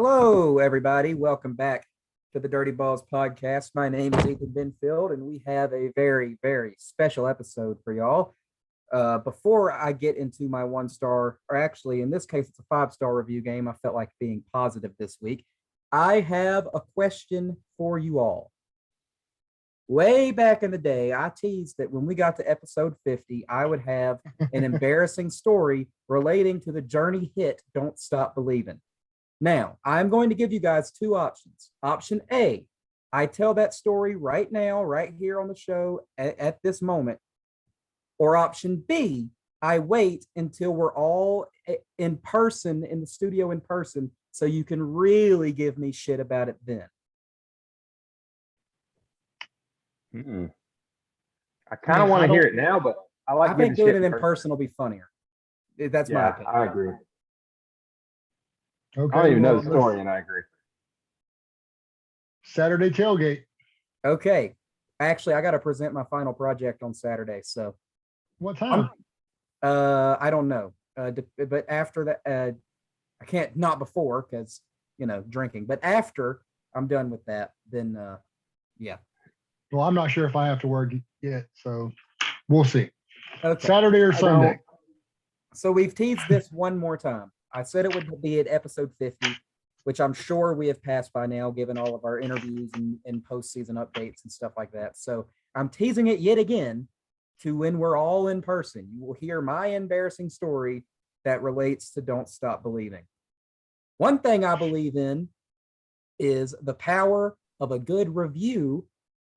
Hello, everybody. Welcome back to the Dirty Balls podcast. My name is Ethan Benfield, and we have a very, very special episode for y'all. Before I get into my 1 star, or actually, in this case, it's a 5 star review game. I felt like being positive this week. I have a question for you all. Way back in the day, I teased that when we got to episode 50, I would have an embarrassing story relating to the Journey hit Don't Stop Believing. Now, I'm going to give you guys two options. Option A, I tell that story right now, right here on the show at this moment. Or option B, I wait until we're all in person, in the studio in person, so you can really give me shit about it then. I kind of want to hear it now, but I think doing it in person will be funnier. That's my opinion. I agree. Okay, I don't even know the story, and I agree. Saturday tailgate. Okay. Actually, I got to present my final project on Saturday. So, what time? I don't know. But after that, I can't, not before because, drinking. But after I'm done with that, then, yeah. Well, I'm not sure if I have to work yet, so we'll see. Okay. Saturday or Sunday. So we've teased this one more time. I said it would be at episode 50, which I'm sure we have passed by now, given all of our interviews and postseason updates and stuff like that. So I'm teasing it yet again to when we're all in person. You will hear my embarrassing story that relates to Don't Stop Believing. One thing I believe in is the power of a good review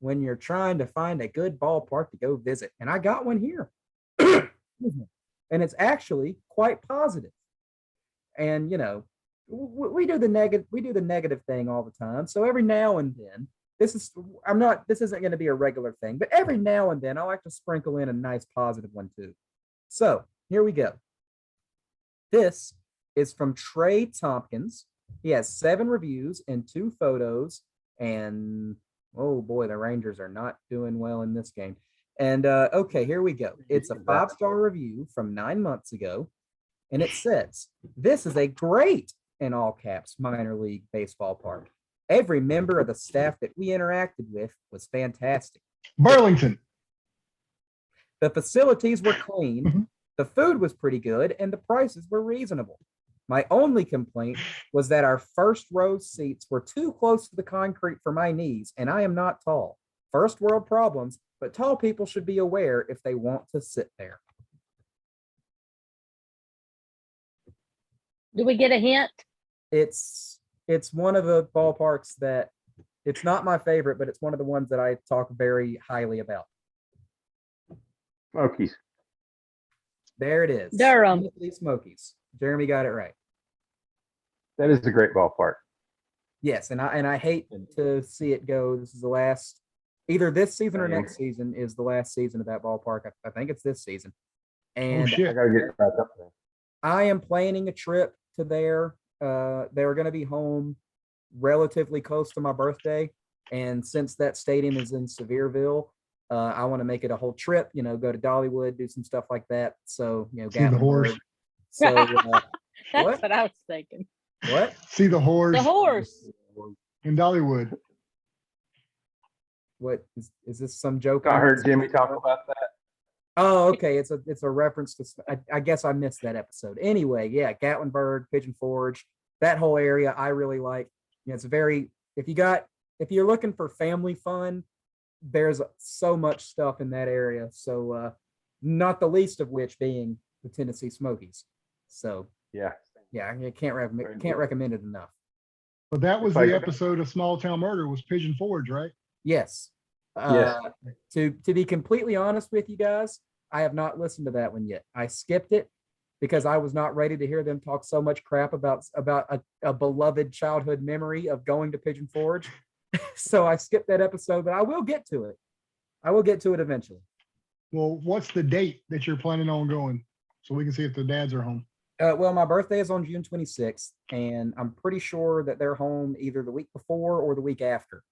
when you're trying to find a good ballpark to go visit. And I got one here. And it's actually quite positive. And we do the negative thing all the time. So every now and then, this isn't going to be a regular thing, but every now and then I like to sprinkle in a nice positive one too. So here we go. This is from Trey Tompkins. He has 7 reviews and 2 photos. And oh boy, the Rangers are not doing well in this game. And okay, here we go. It's a 5-star review from 9 months ago. And it says, this is a great, in all caps, minor league baseball park. Every member of the staff that we interacted with was fantastic. Burlington. The facilities were clean, the food was pretty good, and the prices were reasonable. My only complaint was that our first row seats were too close to the concrete for my knees, and I am not tall. First world problems, but tall people should be aware if they want to sit there. Do we get a hint? It's one of the ballparks that it's not my favorite, but it's one of the ones that I talk very highly about. Smokies. There it is. Durham. Smokies. Jeremy got it right. That is a great ballpark. Yes, and I hate to see it go. This is the last, either this season or next season is the last season of that ballpark. I think it's this season. And I gotta get back up there. I am planning a trip to there. They're going to be home relatively close to my birthday. And since that stadium is in Sevierville, I want to make it a whole trip, go to Dollywood, do some stuff like that. So, see the horse. So, That's what I was thinking. What? See the horse. The horse. In Dollywood. What is this some joke? I heard Jimmy talk about that. Oh, okay. It's a reference to. I guess I missed that episode. Anyway, yeah, Gatlinburg, Pigeon Forge, that whole area I really like. It's very. If you're looking for family fun, there's so much stuff in that area. So, not the least of which being the Tennessee Smokies. So yeah, I can't recommend it enough. But that was the episode of Small Town Murder was Pigeon Forge, right? Yes. Yes. To be completely honest with you guys, I have not listened to that one yet. I skipped it because I was not ready to hear them talk so much crap about a beloved childhood memory of going to Pigeon Forge. So I skipped that episode, but I will get to it. I will get to it eventually. Well, what's the date that you're planning on going so we can see if the dads are home? Well, my birthday is on June 26th, and I'm pretty sure that they're home either the week before or the week after.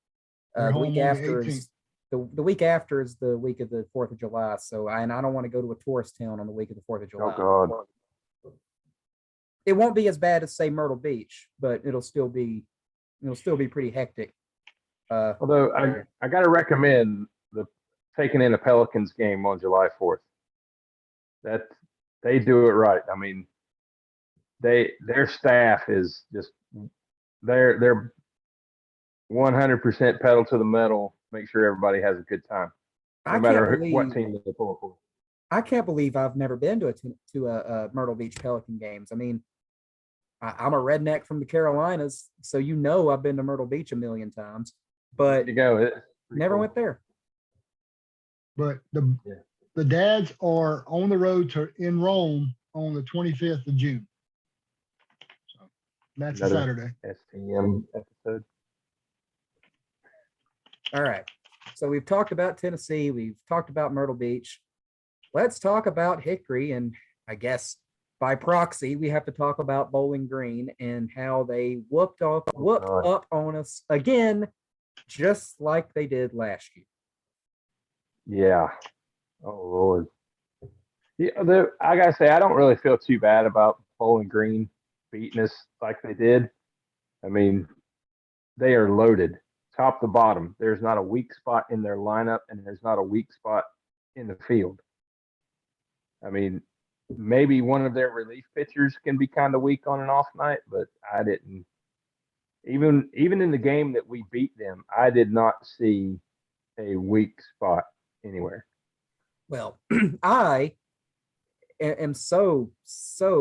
The week after is the week after is the week of the 4th of July. So, and I don't want to go to a tourist town on the week of the 4th of July. Oh God. it won't be as bad as say Myrtle Beach, but it'll still be pretty hectic. Although I got to recommend the taking in a Pelicans game on July 4th. That they do it right. I mean, their staff is just they're 100% pedal to the metal. Make sure everybody has a good time, no I matter can't what believe team they're pulling for. I can't believe I've never been to a Myrtle Beach Pelican games. I mean, I'm a redneck from the Carolinas, so I've been to Myrtle Beach a million times, but There you go. It's pretty never cool. went there. But Yeah. the dads are on the road in Rome on the 25th of June. So that's a Another- Saturday. STM episode. All right. So we've talked about Tennessee. We've talked about Myrtle Beach. Let's talk about Hickory. And I guess by proxy, we have to talk about Bowling Green and how they whooped up on us again, just like they did last year. Yeah. Oh Lord. Yeah, I gotta say, I don't really feel too bad about Bowling Green beating us like they did. I mean, they are loaded, top to bottom. There's not a weak spot in their lineup, and there's not a weak spot in the field. I mean, maybe one of their relief pitchers can be kind of weak on an off night, but I didn't. Even in the game that we beat them, I did not see a weak spot anywhere. Well, I am so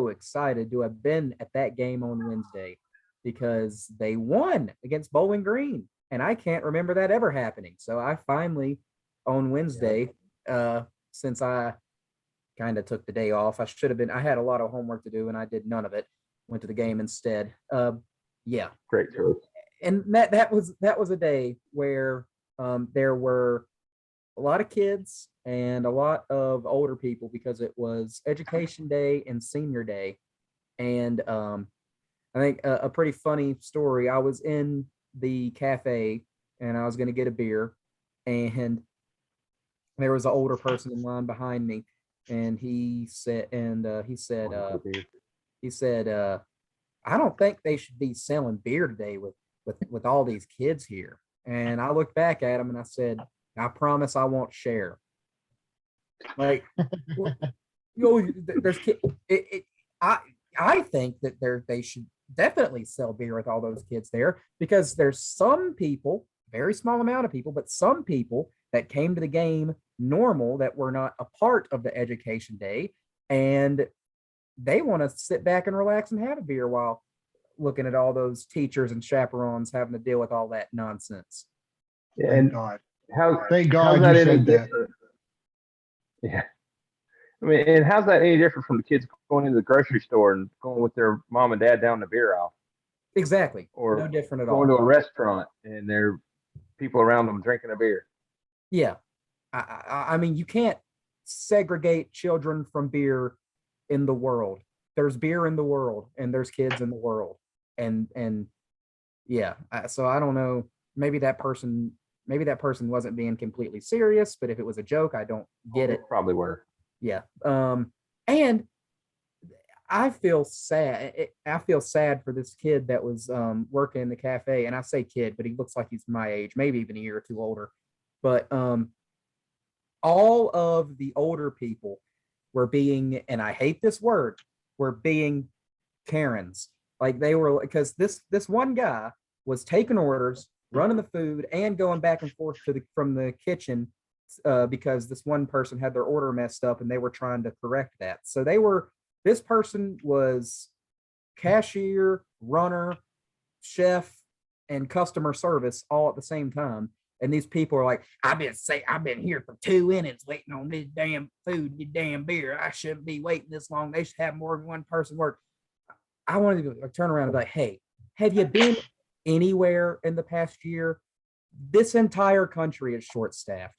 excited to have been at that game on Wednesday because they won against Bowling Green, and I can't remember that ever happening. So I finally on Wednesday, since I kind of took the day off, I had a lot of homework to do and I did none of it. Went to the game instead. Yeah. Great choice. And that was a day where there were a lot of kids and a lot of older people because it was Education Day and Senior Day. And I think a pretty funny story. I was in the cafe and I was going to get a beer, and there was an older person in line behind me, and he said, I don't think they should be selling beer today with all these kids here. And I looked back at him and I said, I promise I won't share. Like, there's kids. I think that they should definitely sell beer with all those kids there, because there's some people, very small amount of people, but some people that came to the game normal that were not a part of the Education Day, and they want to sit back and relax and have a beer while looking at all those teachers and chaperones having to deal with all that nonsense. Yeah, Thank and God. how Thank God how's you that any said that. different? Yeah. I mean, and how's that any different from the kids going into the grocery store and going with their mom and dad down the beer aisle, Exactly. or no different at all. going to a restaurant and there are people around them drinking a beer? Yeah. I mean, you can't segregate children from beer in the world. There's beer in the world and there's kids in the world. And yeah, so I don't know, maybe that person wasn't being completely serious, but if it was a joke, I don't get it. Probably were. Yeah. And I feel sad. I feel sad for this kid that was working in the cafe, and I say kid, but he looks like he's my age, maybe even a year or two older. But all of the older people were being, and I hate this word, were being Karens. Like they were, because this one guy was taking orders, running the food, and going back and forth from the kitchen because this one person had their order messed up and they were trying to correct that. So this person was cashier, runner, chef, and customer service all at the same time. And these people are like, I've been here for 2 innings waiting on this damn food, this damn beer. I shouldn't be waiting this long. They should have more than one person work. I wanted to turn around and be like, hey, have you been anywhere in the past year? This entire country is short-staffed.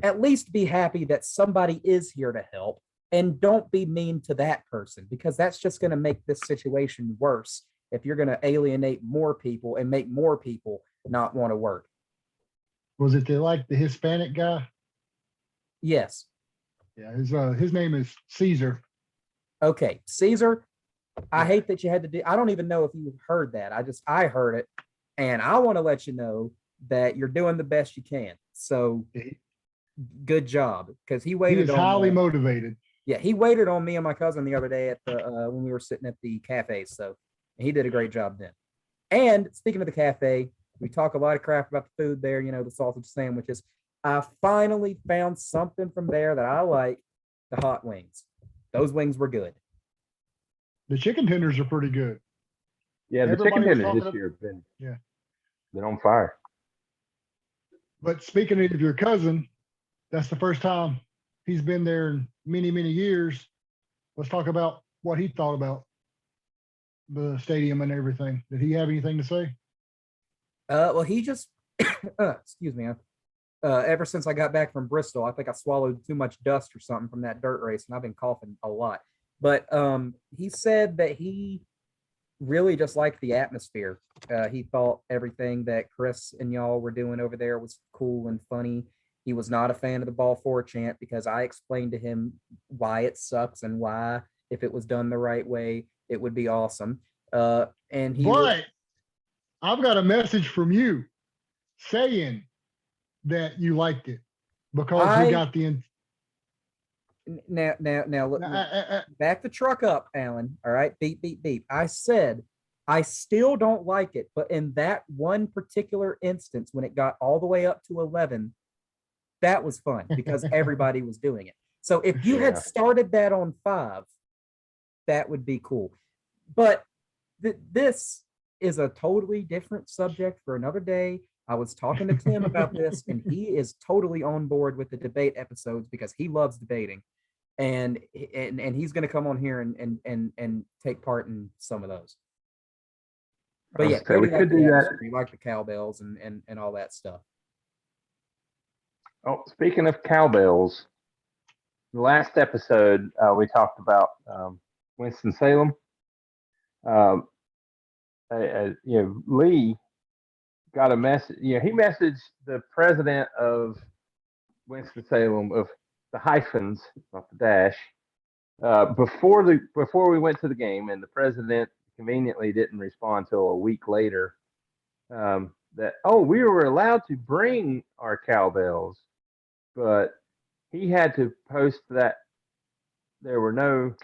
At least be happy that somebody is here to help, and don't be mean to that person, because that's just going to make this situation worse if you're going to alienate more people and make more people not want to work. Was it the Hispanic guy? Yes. Yeah, his name is Caesar. Okay, Caesar, I hate that you had to do. I don't even know if you heard that. I heard it, and I want to let you know that you're doing the best you can. So good job, because he He waited is on. highly motivated. Yeah, he waited on me and my cousin the other day at the when we were sitting at the cafe. So he did a great job then. And speaking of the cafe, we talk a lot of crap about the food there. You know, the sausage sandwiches. I finally found something from there that I like. The hot wings. Those wings were good. The chicken tenders are pretty good. Yeah, the chicken Everybody was tenders this talking year have Yeah. been on fire. But speaking of your cousin, that's the first time he's been there in many, many years. Let's talk about what he thought about the stadium and everything. Did he have anything to say? Well, he just excuse me. Ever since I got back from Bristol, I think I swallowed too much dust or something from that dirt race, and I've been coughing a lot. But he said that he really just liked the atmosphere. He thought everything that Chris and y'all were doing over there was cool and funny. He was not a fan of the ball four chant because I explained to him why it sucks and why, if it was done the right way, it would be awesome. And he But I've got a message from you saying that you liked it because we got the now back the truck up, Alan. All right, beep beep beep. I said I still don't like it, but in that one particular instance, when it got all the way up to 11, that was fun because everybody was doing it. So if you had started that on 5, that would be cool. But this is a totally different subject for another day. I was talking to Tim about this, and he is totally on board with the debate episodes because he loves debating, and he's going to come on here and take part in some of those. But yeah, Okay, we could do that. We like the cowbells and all that stuff. Oh, speaking of cowbells, the last episode we talked about Winston-Salem. Lee got a message. He messaged the president of Winston-Salem, of the hyphens, not the dash, before we went to the game, and the president conveniently didn't respond until a week later. That we were allowed to bring our cowbells, but he had to post that there were no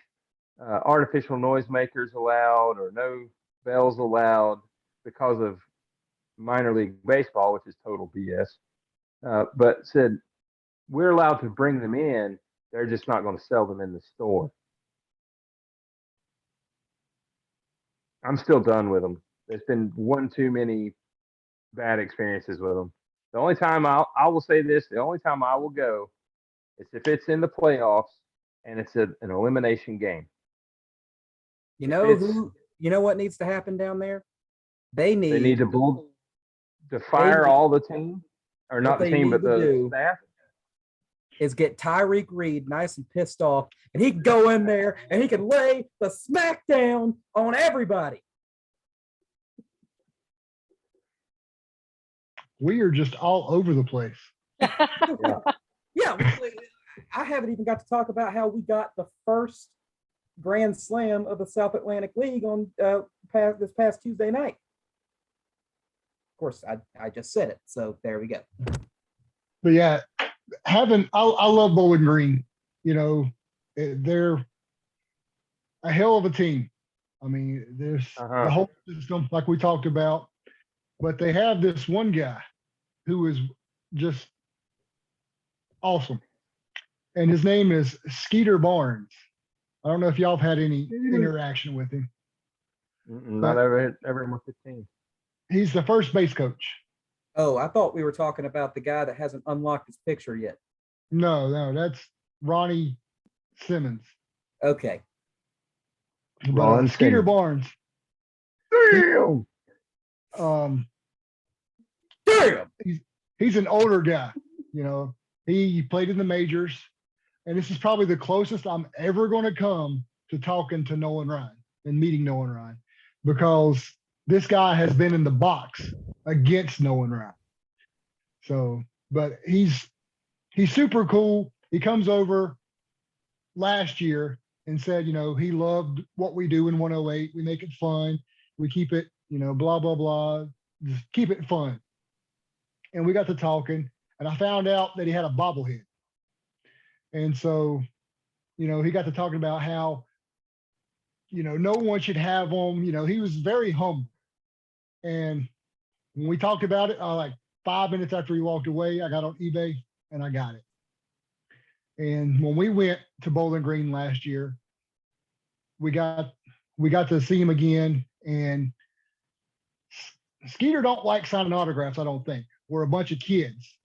artificial noisemakers allowed or no bells allowed because of minor league baseball, which is total BS. But said we're allowed to bring them in. They're just not going to sell them in the store. I'm still done with them. There's been one too many bad experiences with them. The only time I will say this, the only time I will go is if it's in the playoffs and it's an elimination game. You know what needs to happen down there? They need to fire all the team, or not the team, but the staff. Is get Tyreek Reed nice and pissed off, and he can go in there and he can lay the smackdown on everybody. We are just all over the place. Yeah, I haven't even got to talk about how we got the first Grand Slam of the South Atlantic League on this past Tuesday night. Of course, I just said it, so there we go. But yeah, I love Bowling Green. They're a hell of a team. I mean, there's the whole system, like we talked about, but they have this one guy who is just awesome, and his name is Skeeter Barnes. I don't know if y'all have had any interaction with him. Not ever with the team. He's the first base coach. Oh, I thought we were talking about the guy that hasn't unlocked his picture yet. No, that's Ronnie Simmons. Okay. But Skeeter Barnes. Damn. Damn. He's an older guy. He played in the majors, and this is probably the closest I'm ever going to come to talking to Nolan Ryan and meeting Nolan Ryan, because this guy has been in the box against Nolan Ryan. So, but he's super cool. He comes over last year and said, he loved what we do in 108. We make it fun. We keep it, blah, blah, blah. Just keep it fun. And we got to talking, and I found out that he had a bobblehead. And so, he got to talking about how, no one should have him. He was very humble. And when we talked about it, like 5 minutes after he walked away, I got on eBay and I got it. And when we went to Bowling Green last year, we got to see him again. And Skeeter don't like signing autographs, I don't think. We're a bunch of kids.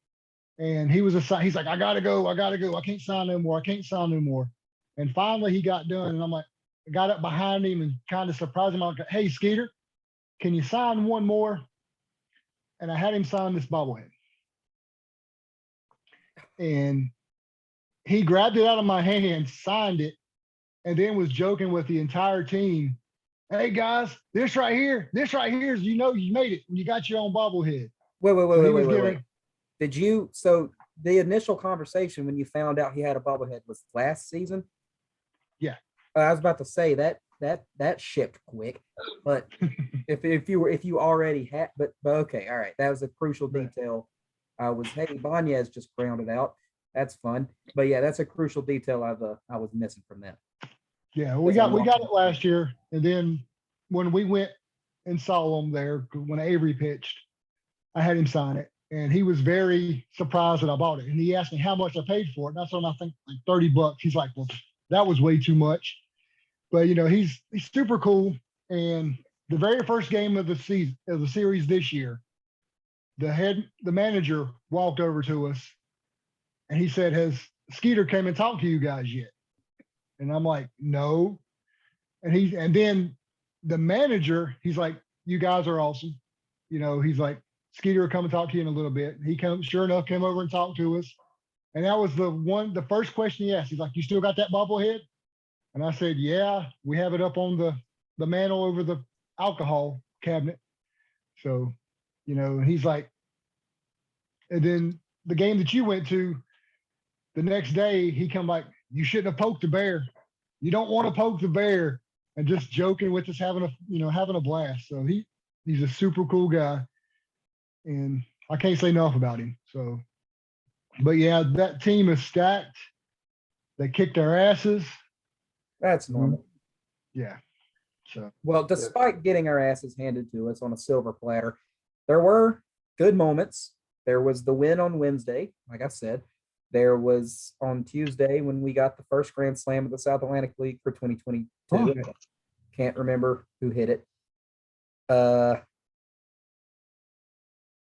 And he's like, I gotta go. I can't sign no more. And finally he got done. And I'm like, I got up behind him and kind of surprised him. I'm like, hey, Skeeter, can you sign one more? And I had him sign this bobblehead. And he grabbed it out of my hand, signed it, and then was joking with the entire team. Hey guys, this right here is, you made it when you got your own bobblehead. Wait. Did you, so the initial conversation when you found out he had a bobblehead was last season? Yeah. I was about to say that shipped quick, but if you already had, but okay, all right. That was a crucial detail. Hey, Mayonnaise just grounded out. That's fun. But yeah, that's a crucial detail I was missing from that. Yeah, we got it last year. And then when we went and saw him there, when Avery pitched, I had him sign it. And he was very surprised that I bought it. And he asked me how much I paid for it. And I told him, I think like $30. He's like, well, that was way too much. But he's super cool. And the very first game of the series this year, the manager walked over to us and he said, has Skeeter came and talked to you guys yet? And I'm like, no. And then the manager, he's like, you guys are awesome. He's like, Skeeter will come and talk to you in a little bit. He sure enough, came over and talked to us. And that was the first question he asked. He's like, you still got that bobblehead? And I said, yeah, we have it up on the mantle over the alcohol cabinet. So, he's like, and then the game that you went to, the next day he come like, you shouldn't have poked the bear. You don't want to poke the bear, and just joking with us, having a blast. So he's a super cool guy, and I can't say enough about him. So, but yeah, that team is stacked. They kicked our asses. That's normal. Yeah. So, well, despite getting our asses handed to us on a silver platter, there were good moments. There was the win on Wednesday, like I said. There was on Tuesday when we got the first Grand Slam of the South Atlantic League for 2022. Oh. Can't remember who hit it.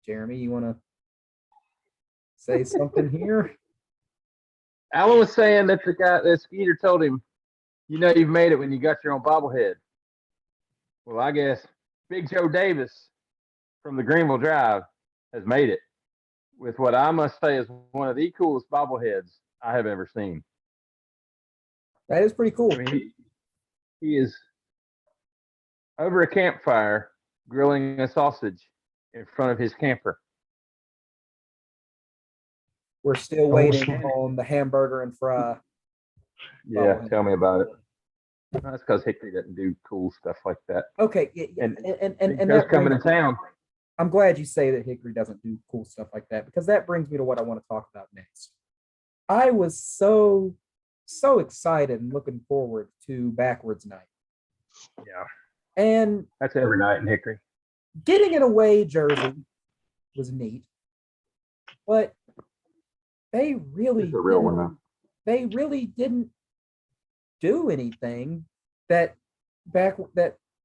Jeremy, you want to say something here? Alan was saying that that Skeeter told him, you've made it when you got your own bobblehead. Well, I guess Big Joe Davis from the Greenville Drive has made it with what I must say is one of the coolest bobbleheads I have ever seen. That is pretty cool. I mean, he is over a campfire grilling a sausage in front of his camper. We're still waiting on the hamburger and fry. Yeah, tell me about it. That's because Hickory doesn't do cool stuff like that. Okay, and that's coming to town. I'm glad you say that Hickory doesn't do cool stuff like that, because that brings me to what I want to talk about next. I was so excited and looking forward to Backwards Night. Yeah. And that's every night in Hickory. Getting an away jersey was neat, but they really didn't do anything that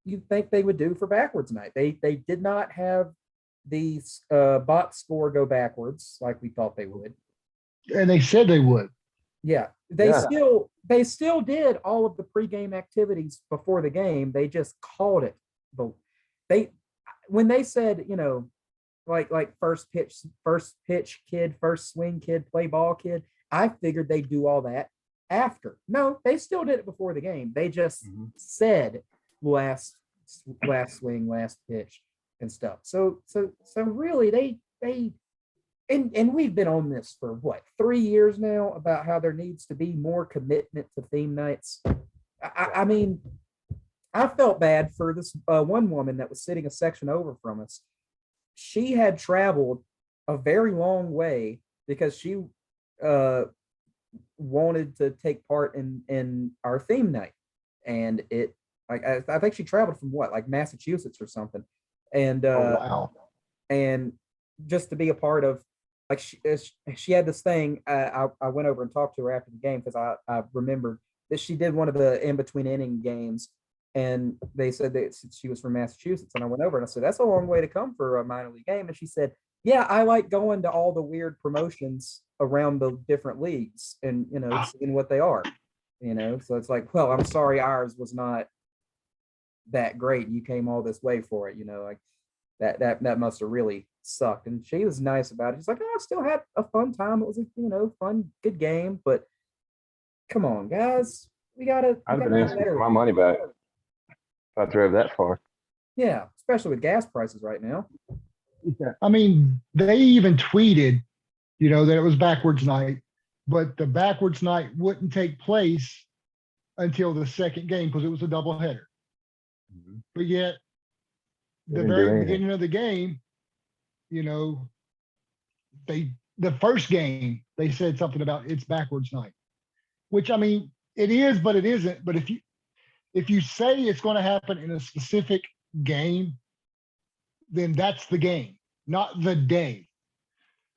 you think they would do for Backwards Night. They did not have the box score go backwards like we thought they would. And they said they would. Yeah. They still did all of the pregame activities before the game. They just called it. When they said, like first pitch kid, first swing kid, play ball kid, I figured they'd do all that after. No, they still did it before the game. They just said last swing, last pitch and stuff. So really they and we've been on this for 3 years now about how there needs to be more commitment to theme nights. I mean, I felt bad for this one woman that was sitting a section over from us. She had traveled a very long way because she wanted to take part in our theme night, and it like I think she traveled from what, like Massachusetts or something, and Wow. and just to be a part of, like, she had this thing. I went over and talked to her after the game because I remembered that she did one of the in between inning games, and they said that she was from Massachusetts, and I went over and I said, that's a long way to come for a minor league game, and she said, yeah, I like going to all the weird promotions around the different leagues and seeing what they are, so it's like, well, I'm sorry ours was not that great. You came all this way for it, like that must have really sucked. And she was nice about it. She's like, oh, I still had a fun time. It was a fun, good game, but come on, guys, we gotta I'd have do been asking better. for my money back if I drove that far. Yeah, especially with gas prices right now. Yeah. I mean, they even tweeted, that it was backwards night, but the backwards night wouldn't take place until the second game because it was a doubleheader. Mhm. But yet, They the didn't do very anything. beginning of the game, the first game, they said something about it's backwards night, which, I mean, it is, but it isn't. But if you say it's going to happen in a specific game, then that's the game, not the day.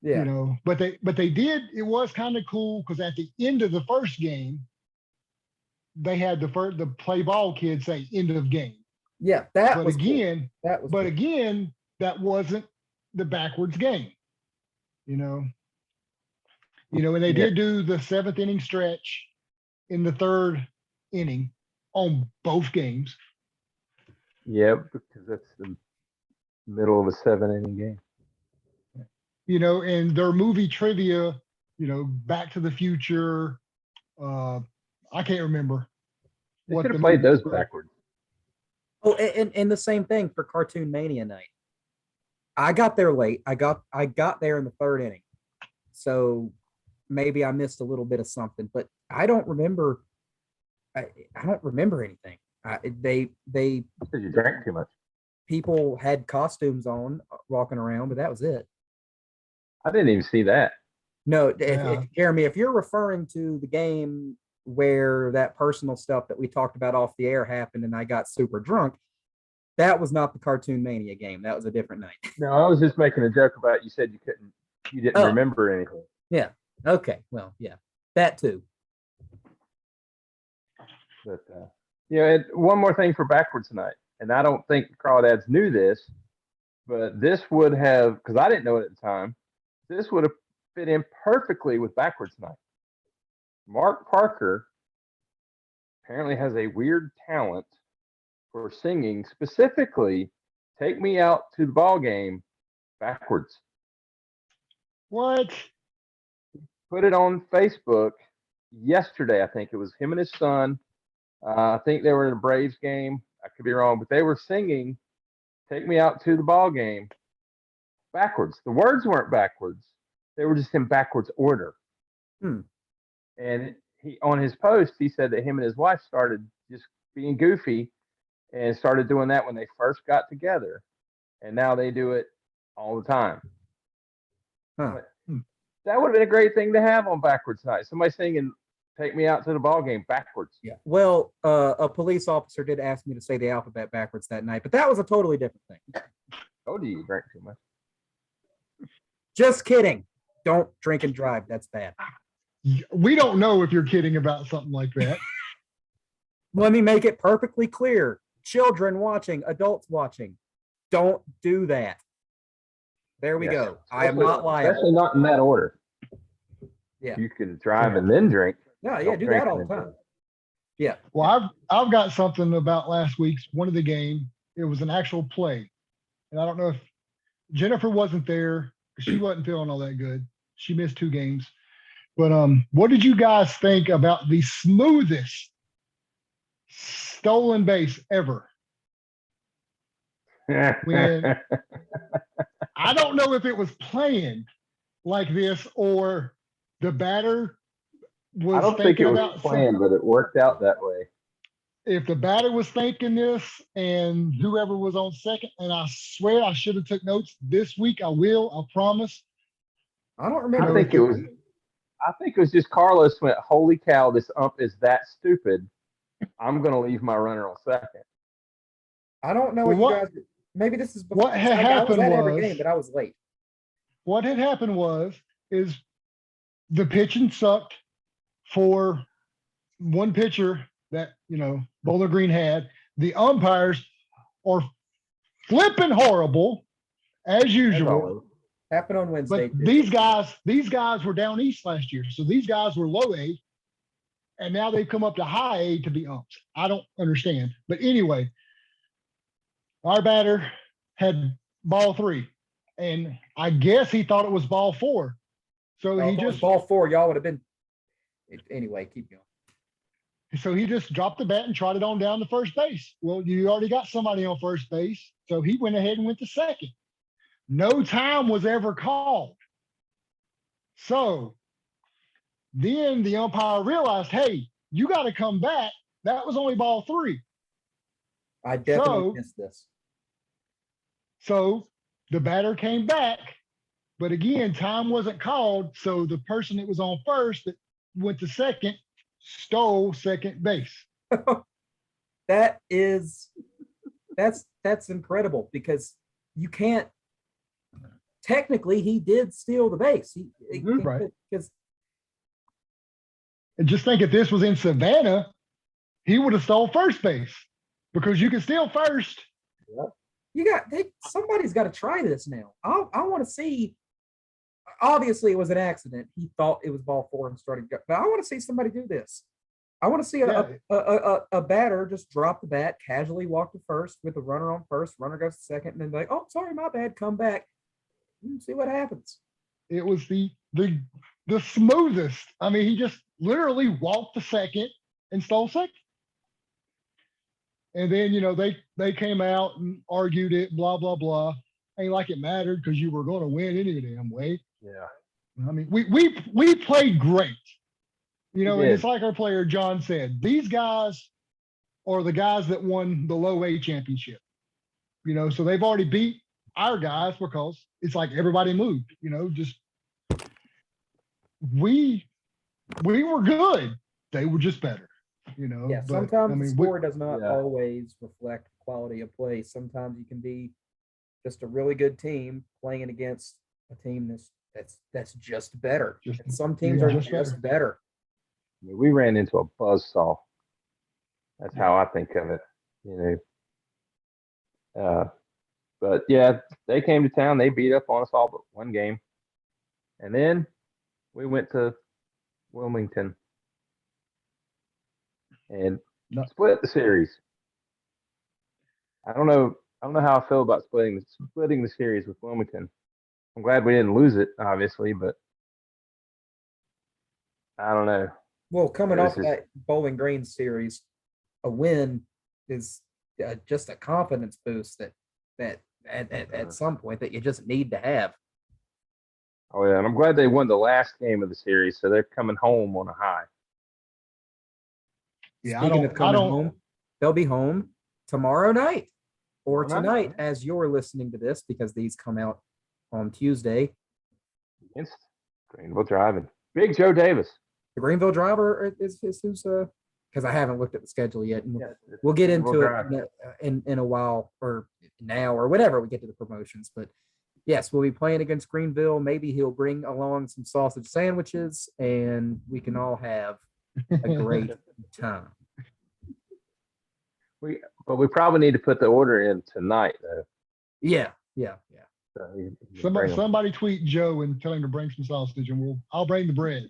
Yeah, But they did. It was kind of cool because at the end of the first game, they had the play ball kid say end of game. yeah, that But was cool. again, That was cool. that wasn't the backwards game. And they Yeah. did do the seventh inning stretch in the third inning on both games. Yeah, because that's the middle of a 7-inning game. And their movie trivia, Back to the Future. I can't remember They what should the have played movies those were. backwards. Oh, and the same thing for Cartoon Mania night. I got there late. I got there in the third inning, so maybe I missed a little bit of something, but I don't remember. I don't remember anything. They Because you drank too much. people had costumes on walking around, but that was it. I didn't even see that. No, Yeah. Jeremy, if you're referring to the game where that personal stuff that we talked about off the air happened and I got super drunk, that was not the Cartoon Mania game. That was a different night. No, I was just making a joke about you said you didn't Oh. remember anything. Yeah. Okay. Well, yeah, that too. But and one more thing for backwards night, and I don't think the Crawdads knew this, but this would have, because I didn't know it at the time, this would have fit in perfectly with backwards night. Mark Parker apparently has a weird talent for singing, specifically "Take Me Out to the Ball Game" backwards. What? Put it on Facebook yesterday. I think it was him and his son. I think they were in a Braves game. I could be wrong, but they were singing "Take Me Out to the Ball Game" backwards. The words weren't backwards; they were just in backwards order. And he, on his post, he said that him and his wife started just being goofy and started doing that when they first got together, and now they do it all the time. Huh. But that would have been a great thing to have on backwards night. Somebody singing "Take Me Out to the Ball Game" backwards. Yeah. Well, a police officer did ask me to say the alphabet backwards that night, but that was a totally different thing. Oh, do you drink too much? Just kidding. Don't drink and drive. That's bad. We don't know if you're kidding about something like that. Let me make it perfectly clear. Children watching, adults watching, don't do that. There we go. I am not liable. Especially not in that order. Yeah. You can drive and then drink. No, yeah, Don't do drink that all the and then time. Yeah. Well, I've got something about last week's one of the game. It was an actual play. And I don't know if Jennifer wasn't there. She wasn't feeling all that good. She missed 2 games. But what did you guys think about the smoothest stolen base ever? When I don't know if it was planned like this or the batter was I don't think it thinking was about planned, but it worked out that way. if the batter was thinking this and whoever was on second, and I swear I should have took notes this week. I will. I promise. I don't I remember. think it was. I think it was just Carlos went, "Holy cow! This ump is that stupid. I'm going to leave my runner on second." I don't know Well, what you guys. Maybe this is before. what had I was happened at every was- game, but I was late. What had happened is the pitching sucked for one pitcher that, Bowling Green had. The umpires are flipping horrible as As usual. always. Happened on Wednesday. But too. these guys were down east last year. So these guys were low A, and now they've come up to high A to be umps. I don't understand. But anyway, our batter had ball 3, and I guess he thought it was ball 4. So Well, he if it was just ball 4. Y'all would have been. Anyway, keep going. dropped the bat and trotted on down to first base. Well, you already got somebody on first base, so he went ahead and went to second. No time was ever called. So then the umpire realized, hey, you got to come back. That was only ball 3. I definitely So- missed this. So the batter came back, but again, time wasn't called. So the person that was on first that went to second stole second base. That's incredible because you can't. Technically, he did steal the base. Right. Because And just think if this was in Savannah, he would have stole first base because you can steal first. somebody's got to try this now. I want to see. Obviously, it was an accident. He thought it was ball 4 and started. But I want to see somebody do this. I want to see a batter just drop the bat, casually walk to first with a runner on first. Runner goes to second, and then like, oh, sorry, my bad. Come back. See what happens. It was the smoothest. I mean, he just literally walked to second and stole second. And then, they came out and argued it, blah, blah, blah. Ain't like it mattered because you were going to win any damn way. Yeah. I mean, we played great. And did. it's like our player John said, these guys are the guys that won the low A championship. So they've already beat our guys because it's like everybody moved, just we were good. They were just better, Yeah, but, sometimes the we- score does not Yeah. always reflect quality of play. Sometimes you can be just a really good team playing against a team that's just better. Just- And some teams yeah, are just just better. I mean, we ran into a buzzsaw. That's how I think of it, But yeah, they came to town. They beat up on us all but one game. And then we went to Wilmington and No. split the series. I don't know how I feel about splitting the series with Wilmington. I'm glad we didn't lose it, obviously, but I don't know. Well, coming This off of is- that Bowling Green series, a win is just a confidence boost that at some point that you just need to have. Oh yeah, and I'm glad they won the last game of the series, so they're coming home on a high. Yeah, Speaking of coming home, they'll be home tomorrow night or Tomorrow night, tonight as you're listening to this because these come out on Tuesday. Against Greenville driving. Big Joe Davis. The Greenville driver is who's because I haven't looked at the schedule yet. And Yeah, we'll get into Greenville it in a while or now or whatever we get to the promotions. But yes, we'll be playing against Greenville. Maybe he'll bring along some sausage sandwiches and we can all have a great time. But we probably need to put the order in tonight, though. Yeah. So you can bring 'em. Somebody tweet Joe and tell him to bring some sausage, and I'll bring the bread.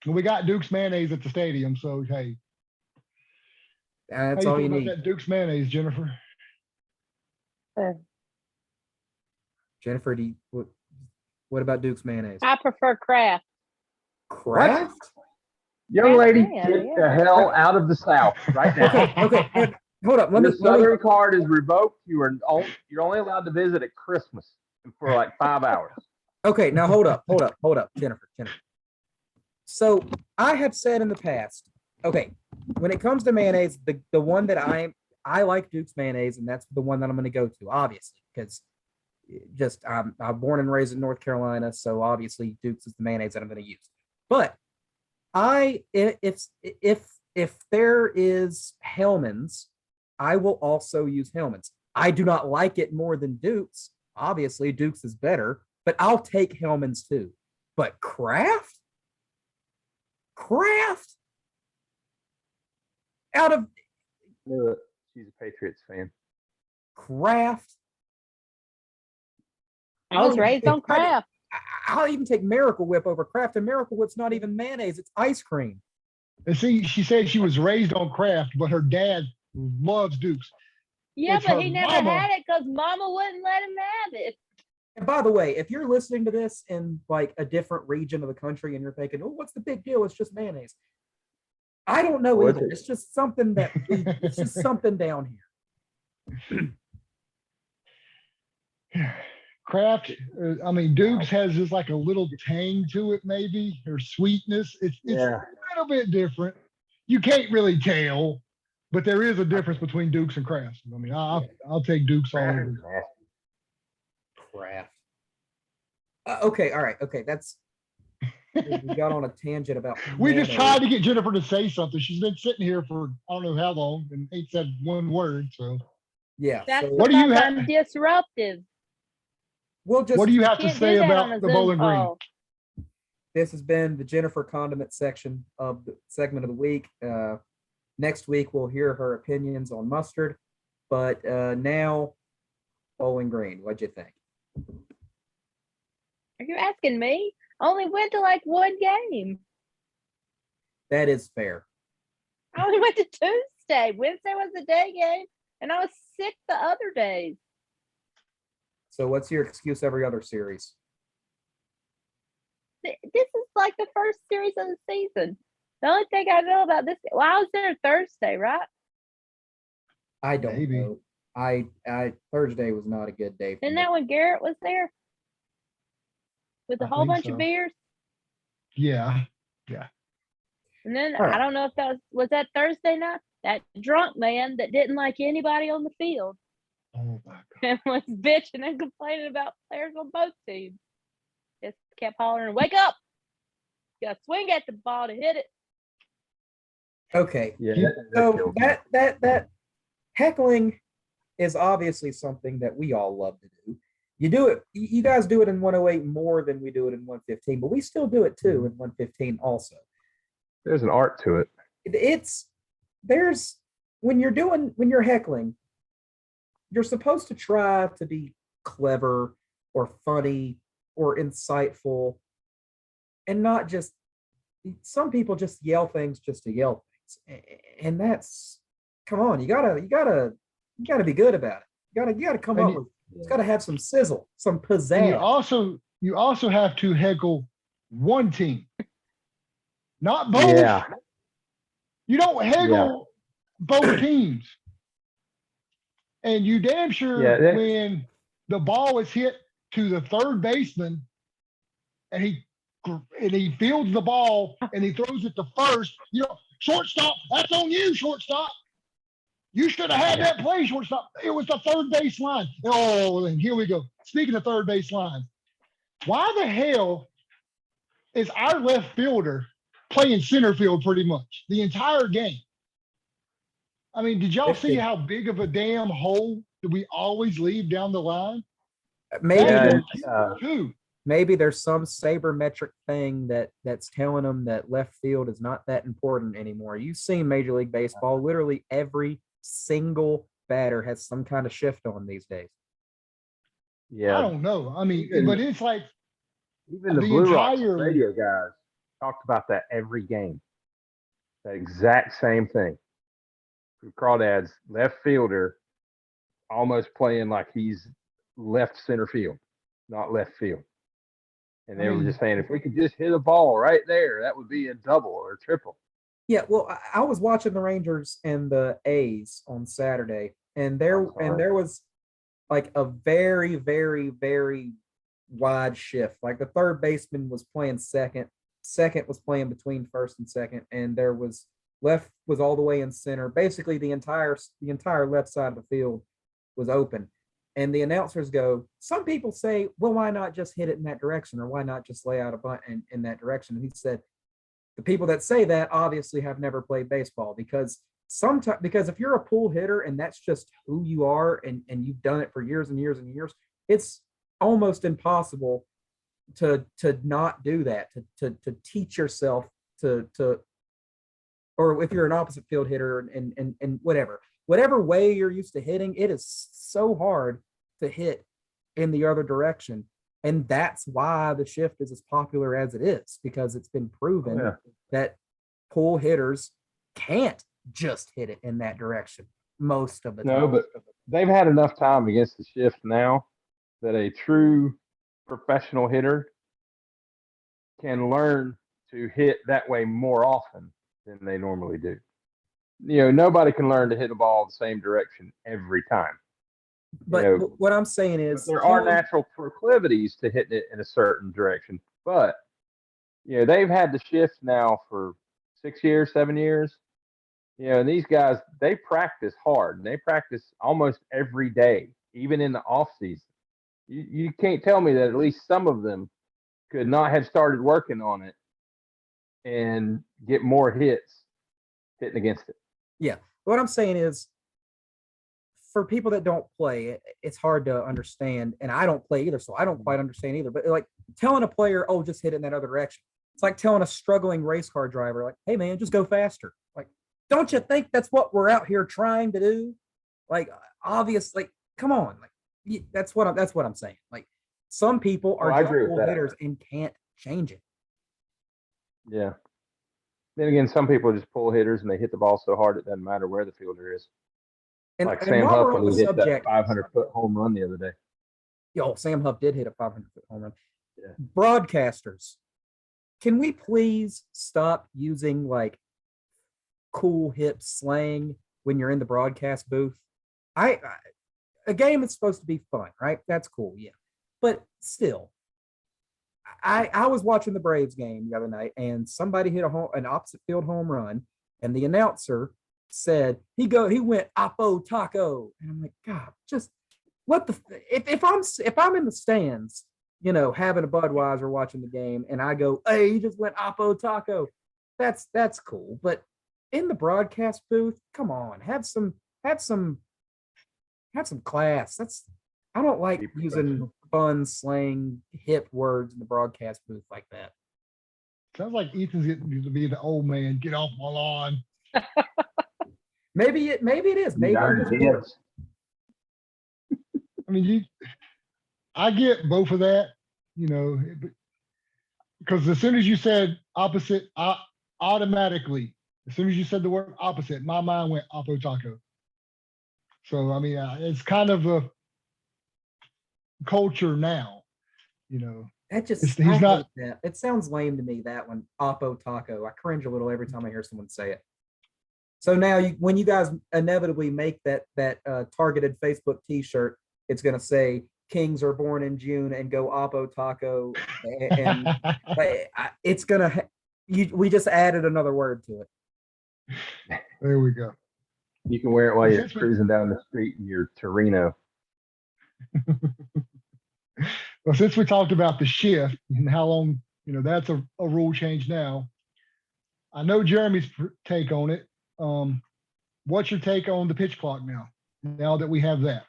And we got Duke's mayonnaise at the stadium, so hey, That's how all you feel need. about that Duke's mayonnaise, Jennifer? Jennifer, what about Duke's mayonnaise? I prefer Kraft. Kraft? Young lady, Yeah, get yeah. the hell out of the South right now. Okay. Hold up. Let Your me Southern card is revoked. You're only allowed to visit at Christmas for like 5 hours. Okay, now hold up, Jennifer. So I have said in the past, Okay, when it comes to mayonnaise, the one that I like Duke's mayonnaise, and that's the one that I'm going to go to, obviously, because I'm born and raised in North Carolina, so obviously Duke's is the mayonnaise that I'm going to use. But if there is Hellman's, I will also use Hellman's. I do not like it more than Duke's. Obviously, Duke's is better, but I'll take Hellman's too. But Kraft, out of Knew it. She's a Patriots fan. Kraft. I was raised on Kraft. I'll even take Miracle Whip over Kraft, and Miracle Whip's not even mayonnaise; it's ice cream. And see, she said she was raised on Kraft, but her dad loves Duke's. Yeah, It's but her he never mama. had it because Mama wouldn't let him have it. And by the way, if you're listening to this in like a different region of the country and you're thinking, "Oh, what's the big deal? It's just mayonnaise." I don't know What's either. it? It's just something it's just something down here. Kraft, I mean, Duke's has just like a little tang to it, maybe, or sweetness. It's Yeah. a little bit different. You can't really tell, but there is a difference between Duke's and Kraft. I mean, I'll take Duke's all Kraft over. is nasty. Kraft. Okay, all right, okay. That's we got on a tangent about. We just mayonnaise. tried to get Jennifer to say something. She's been sitting here for I don't know how long and ain't said one word. So Yeah. That's So What do you because have- I'm disruptive. we'll just. what do you have to Can't say do that on about a the Zoom Bowling Green? call. This has been the Jennifer Condiment section of the segment of the week. Next week we'll hear her opinions on mustard, but now Bowling Green. What'd you think? Are you asking me? I only went to like one game. That is fair. I only went to Tuesday. Wednesday was the day game, and I was sick the other days. So what's your excuse every other series? This is like the first series of the season. The only thing I know about this, well, I was there Thursday, right? I don't Maybe. know. I Thursday was not a good day for Isn't me. that when Garrett was there? With a I whole think bunch so. of beers? Yeah. And then All right. I don't know if that was that Thursday night? That drunk man that didn't like anybody on the field Oh my God. and was bitching and complaining about players on both teams. Just kept hollering, "Wake up! You gotta swing at the ball to hit it." Okay. Yeah. Yeah. So kills me. that heckling is obviously something that we all love to do. You do it, you guys do it in 108 more than we do it in 115, but we still do it too in 115 also. There's an art to it. There's when you're heckling, you're supposed to try to be clever or funny or insightful and not just some people just yell things just to yell things. And that's come on, you gotta be good about it. You gotta come And up with it's gotta have some sizzle, some And pizzazz. you also have to heckle one team, not both. Yeah. You don't heckle both teams. And you damn sure Yeah, when the ball is hit to the third baseman and he fields the ball and he throws it to first, shortstop, that's on you, shortstop. You should have had that play, shortstop. It was the third base line. Oh, and here we go. Speaking of third base line, why the hell is our left fielder playing center field pretty much the entire game? I mean, did y'all see how big of a damn hole that we always leave down the line? Maybe Yeah, there's, Too. maybe there's some sabermetric thing that's telling them that left field is not that important anymore. You've seen Major League Baseball, literally every single batter has some kind of shift on these days. I Yeah. don't know. I mean, Even- but it's like Even the the Blue Rocks entire- radio guys talked about that every game. The exact same thing. Crawdads, left fielder, almost playing like he's left center field, not left field. And they were just saying, if we could just hit a ball right there, that would be a double or a triple. Yeah, well, I was watching the Rangers and the A's on Saturday, and there was like a very, very, very wide shift. Like the third baseman was playing second was playing between first and second, and there was left was all the way in center. Basically, the entire left side of the field was open. And the announcers go, some people say, well, why not just hit it in that direction? Or why not just lay out a bunt in that direction? And he said, the people that say that obviously have never played baseball, because if you're a pull hitter and that's just who you are, and you've done it for years and years and years, it's almost impossible to not do that, to teach yourself to or if you're an opposite field hitter and whatever way you're used to hitting, it is so hard to hit in the other direction. And that's why the shift is as popular as it is, because it's been proven that pull hitters can't just hit it in that direction most of the time. No, but they've had enough time against the shift now that a true professional hitter can learn to hit that way more often than they normally do. Nobody can learn to hit a ball the same direction every time. But what I'm saying is there are natural proclivities to hitting it in a certain direction. But they've had the shift now for 6 years, 7 years. And these guys, they practice hard, and they practice almost every day, even in the off season. You can't tell me that at least some of them could not have started working on it and get more hits hitting against it. Yeah. What I'm saying is, for people that don't play, it's hard to understand. And I don't play either, so I don't quite understand either. But like telling a player, oh, just hit it in that other direction. It's like telling a struggling race car driver, like, hey, man, just go faster. Like, don't you think that's what we're out here trying to do? Like, obviously, come on. Like, that's what I'm saying. Like, some people are just pull hitters and can't change it. Yeah. Then again, some people are just pull hitters and they hit the ball so hard it doesn't matter where the fielder is. And, like and Sam while Huff we're on when the he hit that subject, 500-foot home run the other day. Sam Huff did hit a 500-foot home run. Yeah. Broadcasters, can we please stop using like cool hip slang when you're in the broadcast booth? A game is supposed to be fun, right? That's cool, yeah. But still, I was watching the Braves game the other night, and somebody hit an opposite field home run, and the announcer said he went Oppo Taco, and I'm like, God, just what the if I'm in the stands, having a Budweiser watching the game, and I go, hey, he just went Oppo Taco, that's cool. But in the broadcast booth, come on, have some class. I don't like using fun slang hip words in the broadcast booth like that. Sounds like Ethan's getting to be the old man. Get off my lawn. Maybe it is. Maybe I'm just bored. I mean, I get both of that, because as soon as you said opposite, automatically, as soon as you said the word opposite, my mind went Oppo Taco. So, I mean, it's kind of a culture now, That just, he's I not. hate that. It sounds lame to me, that one, Oppo Taco. I cringe a little every time I hear someone say it. So now, when you guys inevitably make that targeted Facebook T-shirt, it's going to say "Kings are born in June" and go Oppo Taco, and it's going to. We just added another word to it. There we go. You can wear it while you're cruising down the street in your Torino. Well, since we talked about the shift and how long, that's a rule change now. I know Jeremy's take on it. What's your take on the pitch clock now that we have that?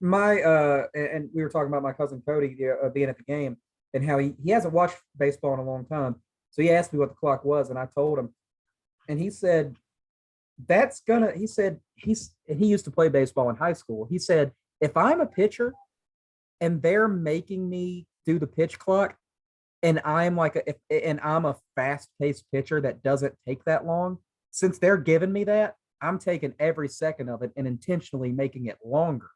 And we were talking about my cousin Cody being at the game, and how he hasn't watched baseball in a long time. So he asked me what the clock was, and I told him, and he said, he used to play baseball in high school. He said, if I'm a pitcher and they're making me do the pitch clock, and I'm a fast-paced pitcher that doesn't take that long, since they're giving me that, I'm taking every second of it and intentionally making it longer.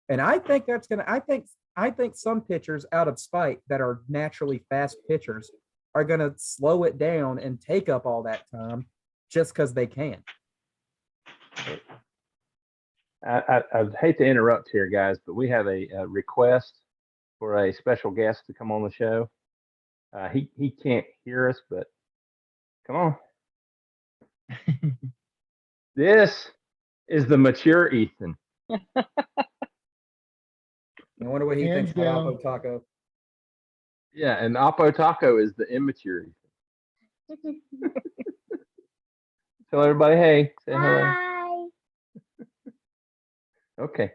And I think I think some pitchers, out of spite, that are naturally fast pitchers, are going to slow it down and take up all that time just because they can. I'd hate to interrupt here, guys, but we have a request for a special guest to come on the show. He can't hear us, but Come on. This is the mature Ethan. I wonder what he Hands thinks about down. Oppo Taco. Yeah, and Oppo Taco is the immature Ethan. Tell everybody, hey, say hello. Hi. Okay.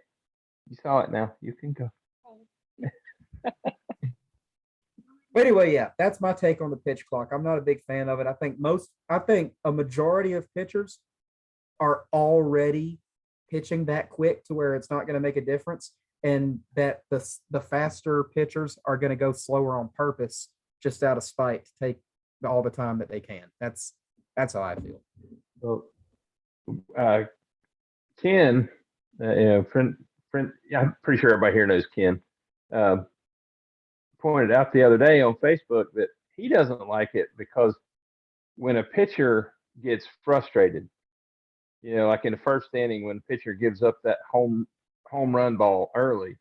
You saw it now. You can go. But anyway, yeah, that's my take on the pitch clock. I'm not a big fan of it. I think a majority of pitchers are already pitching that quick to where it's not going to make a difference, and that the faster pitchers are going to go slower on purpose just out of spite to take all the time that they can. That's how I feel. Well, Ken, friend, yeah, I'm pretty sure everybody here knows Ken. Pointed out the other day on Facebook that he doesn't like it because when a pitcher gets frustrated, like in the first inning when the pitcher gives up that home run ball early,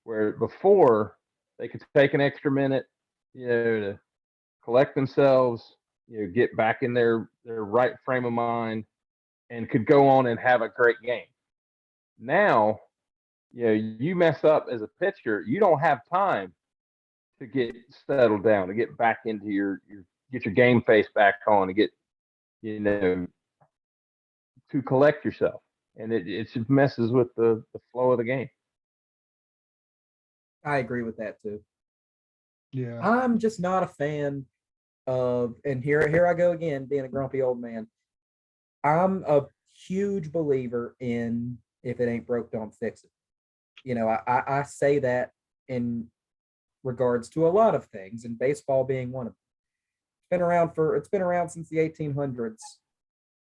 where before they could take an extra minute, to collect themselves, get back in their right frame of mind, and could go on and have a great game. Now, you mess up as a pitcher, you don't have time to get settled down, to get back into get your game face back on, to get, to collect yourself. And it just messes with the flow of the game. I agree with that too. Yeah. I'm just not a fan of, and here I go again, being a grumpy old man. I'm a huge believer in if it ain't broke, don't fix it. I say that in regards to a lot of things, and baseball being one of them. It's been around since the 1800s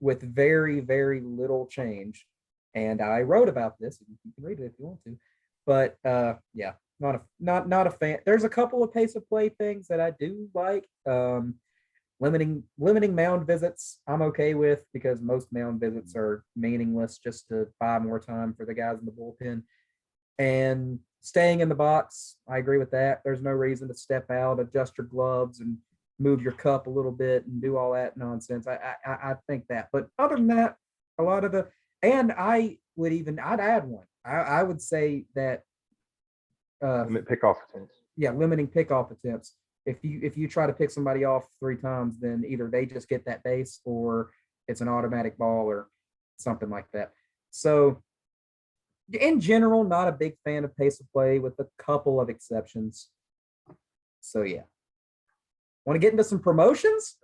with very, very little change. And I wrote about this. You can read it if you want to. But yeah, not a fan. There's a couple of pace of play things that I do like. Limiting mound visits, I'm okay with, because most mound visits are meaningless just to buy more time for the guys in the bullpen. And staying in the box, I agree with that. There's no reason to step out, adjust your gloves, and move your cup a little bit and do all that nonsense. I think that. But other than that, a lot of and I'd add one. I would say that Limit pickoff attempts. Yeah, limiting pickoff attempts. If you try to pick somebody off 3 times, then either they just get that base or it's an automatic ball or something like that. So in general, not a big fan of pace of play with a couple of exceptions. So yeah. Want to get into some promotions?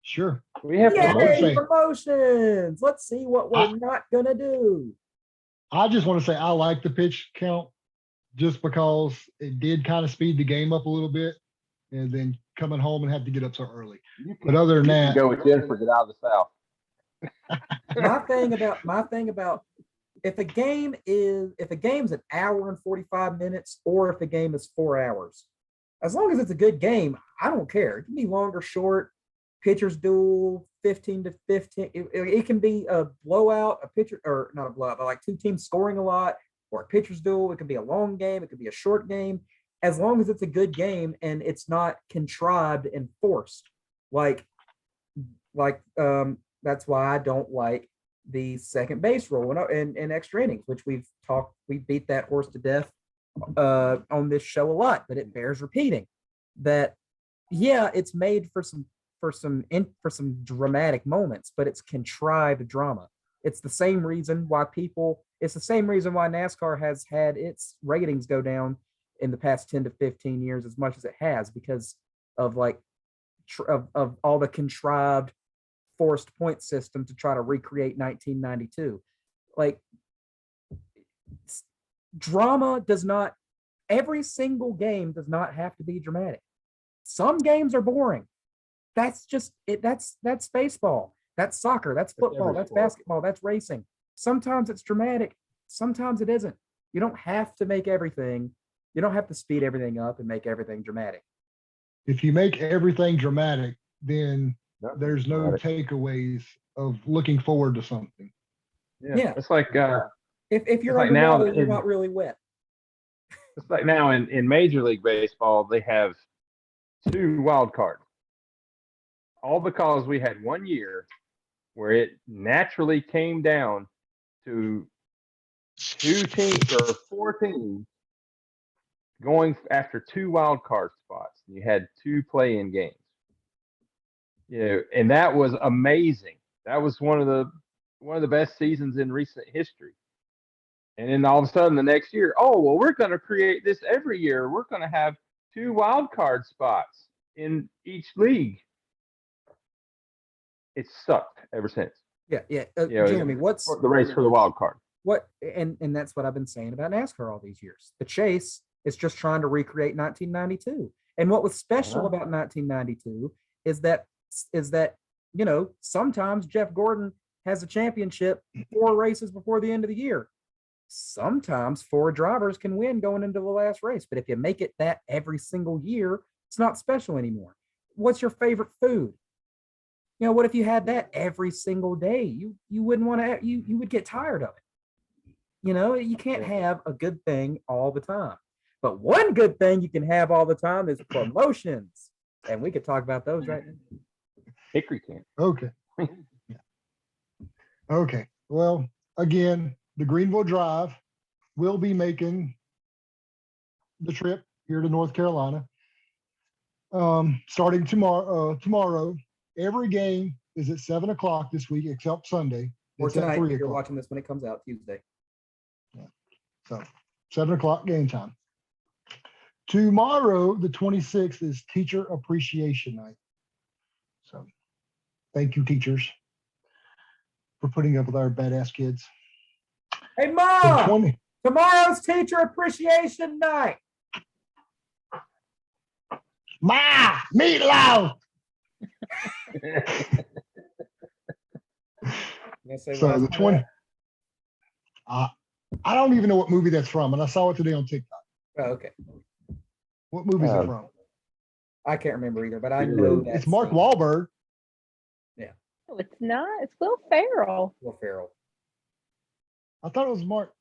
Sure. We have Yay, promotions. Let's see what we're not gonna do. I just want to say I like the pitch count just because it did kind of speed the game up a little bit, and then coming home and have to get up so early. But other than that, go with Jennifer, get out of the South. my thing about if a game's an hour and 45 minutes, or if a game is 4 hours, as long as it's a good game, I don't care. It can be long or short, pitchers duel, 15 to 15. It can be a blowout, a pitcher, or not a blowout, but like 2 teams scoring a lot, or a pitcher's duel. It could be a long game. It could be a short game. As long as it's a good game and it's not contrived and forced. That's why I don't like the second base rule in extra innings, which we beat that horse to death on this show a lot, but it bears repeating that, yeah, it's made for some dramatic moments, but it's contrived drama. It's the same reason why NASCAR has had its ratings go down in the past 10 to 15 years as much as it has, because of of all the contrived forced point system to try to recreate 1992. Drama does not, every single game does not have to be dramatic. Some games are boring. That's just it. That's baseball. That's soccer. That's football. That's basketball. That's racing. Sometimes it's dramatic. Sometimes it isn't. You don't have to make everything. You don't have to speed everything up and make everything dramatic. If you make everything dramatic, then there's no takeaways of looking forward to something. Yeah. It's like if you're like underwater, now you're not really wet. It's like now in Major League Baseball, they have 2 wild cards. all because we had one year where it naturally came down to 2 teams or 4 teams going after 2 wild card spots. You had 2 play-in games. And that was amazing. That was one of the best seasons in recent history. And then all of a sudden the next year, we're going to create this every year. We're going to have 2 wild card spots in each league. It's sucked ever since. Yeah. Jeremy, what's the race for the wild card? And that's what I've been saying about NASCAR all these years. The chase is just trying to recreate 1992. And what was special about 1992 is that sometimes Jeff Gordon has a championship 4 races before the end of the year. Sometimes 4 drivers can win going into the last race. But if you make it that every single year, it's not special anymore. What's your favorite food? What if you had that every single day? You wouldn't want to, you would get tired of it. You can't have a good thing all the time. But one good thing you can have all the time is promotions. And we could talk about those right now. Hickory can. Okay. Okay. Well, again, the Greenville Drive will be making the trip here to North Carolina. Starting tomorrow. Every game is at 7:00 this week, except Sunday. Or It's at tonight, 3 if you're o'clock. watching this when it comes out Tuesday. So 7:00 game time. Tomorrow, the 26th, is Teacher Appreciation Night. So thank you, teachers, for putting up with our badass kids. Hey, Mom! Tomorrow's Teacher Appreciation Night. Ma, meatloaf. So the 20. I don't even know what movie that's from, and I saw it today on TikTok. Oh, okay. What movie is it from? I can't remember either, but I know that It's Mark Wahlberg. No, it's not. It's Will Ferrell. Will Ferrell. I thought it was Mark.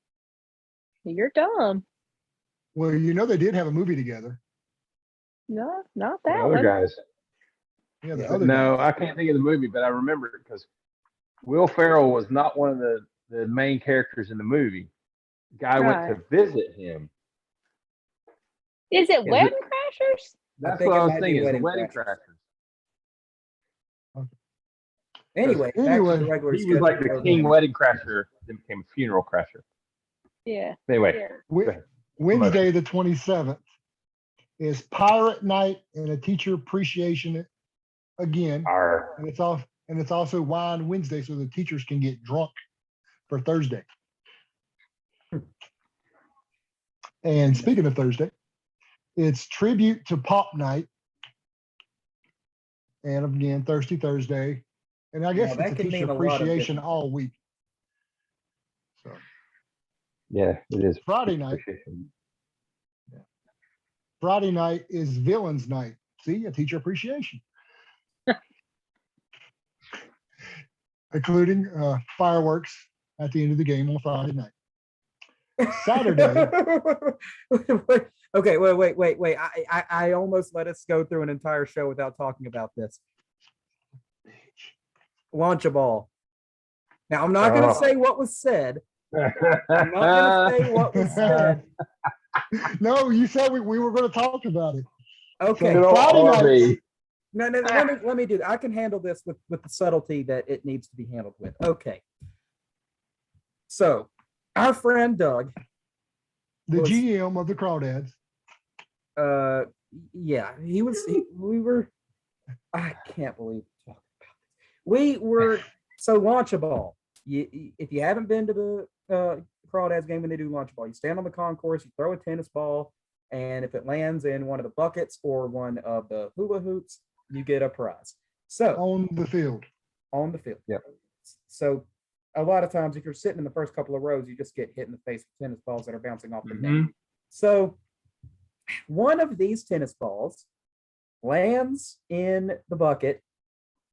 You're dumb. Well, they did have a movie together. No, not The that other one. guys. Yeah, the other No, guy. I can't think of the movie, but I remember it because Will Ferrell was not one of the main characters in the movie. Guy went to visit him. Is it Wedding Crashers? That's think what it I was might be thinking. It's Wedding Wedding Crashers. Crashers. Anyway, back to the regular He was like the schedule. king wedding crasher, then became a funeral crasher. Yeah. Anyway, Yeah. Wednesday, the 27th, is Pirate Night and a Teacher Appreciation again. And it's also Wine Wednesday, so the teachers can get drunk for Thursday. And speaking of Thursday, it's Tribute to Pop Night. And again, Thirsty Thursday. And I guess that it's a can teacher mean a lot of appreciation different all week. So yeah, it is. Friday night. Friday night is Villains Night. See, a teacher appreciation. Including fireworks at the end of the game on Friday night. Saturday. Okay, wait. I almost let us go through an entire show without talking about this. Launchable. Now, I'm not going to say what was said. I'm not going to say what was said. No, you said we were going to talk about it. Okay. So Friday night. No, let me do that. I can handle this with the subtlety that it needs to be handled with. Okay. So, our friend Doug, the GM of the Crawdads. Yeah, we were. I can't believe we're talking about this. We were Launchable. If you haven't been to the Crawdads game when they do Launchable, you stand on the concourse, you throw a tennis ball, and if it lands in one of the buckets or one of the hula hoops, you get a prize. So on the field. Yeah. So a lot of times, if you're sitting in the first couple of rows, you just get hit in the face with tennis balls that are bouncing off the net. So one of these tennis balls lands in the bucket,